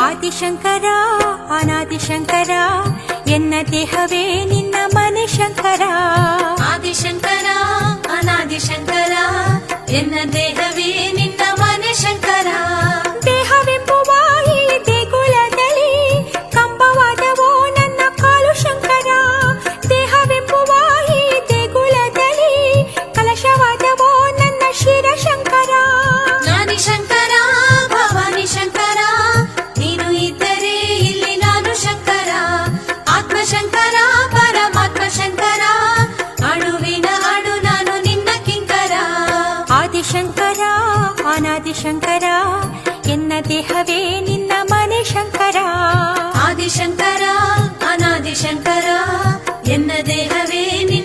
ಆದಿಶಂಕರ ಅನಾದಿಶಂಕರ ಎನ್ನ ದೇಹವೇ ನಿನ್ನ ಮನೆ ಶಂಕರ. ಆದಿಶಂಕರ ಅನಾದಿಶಂಕರ ಎನ್ನ ದೇಹವೇ ನಿನ್ನ ಮನೆ ಶಂಕರ. ದೇಹವೆಂಬುವ ಈ ದೇಗುಲದಲ್ಲಿ ಕಂಬವಾದವೋ ನನ್ನ ಕಾಲು ಶಂಕರ. ದೇಹವೆಂಬುವ ಈ ದೇಗುಲದಲ್ಲಿ ಕಲಶವಾದವೋ ನನ್ನ ಶಿರ ಶಂಕರ. ನಾನಿ ಶಂಕರ ಭವಾನಿ ಶಂಕರ ನೀನು ಇದ್ದರೆ ಇಲ್ಲಿ ನಾನು ಶಂಕರ. ಆತ್ಮ ಶಂಕರ ಪರಮಾತ್ಮ ಶಂಕರ ಅಣುವಿನ ಅಣು ನಾನು ನಿನ್ನ ಕಿಂಕರ. ಆದಿಶಂಕರ ಅನಾದಿಶಂಕರ ಎನ್ನ ದೇಹವೇ ನಿನ್ನ ಮನೆ ಶಂಕರ. ಆದಿಶಂಕರ ಅನಾದಿಶಂಕರ ಎನ್ನ ದೇಹವೇ ನಿನ್ನ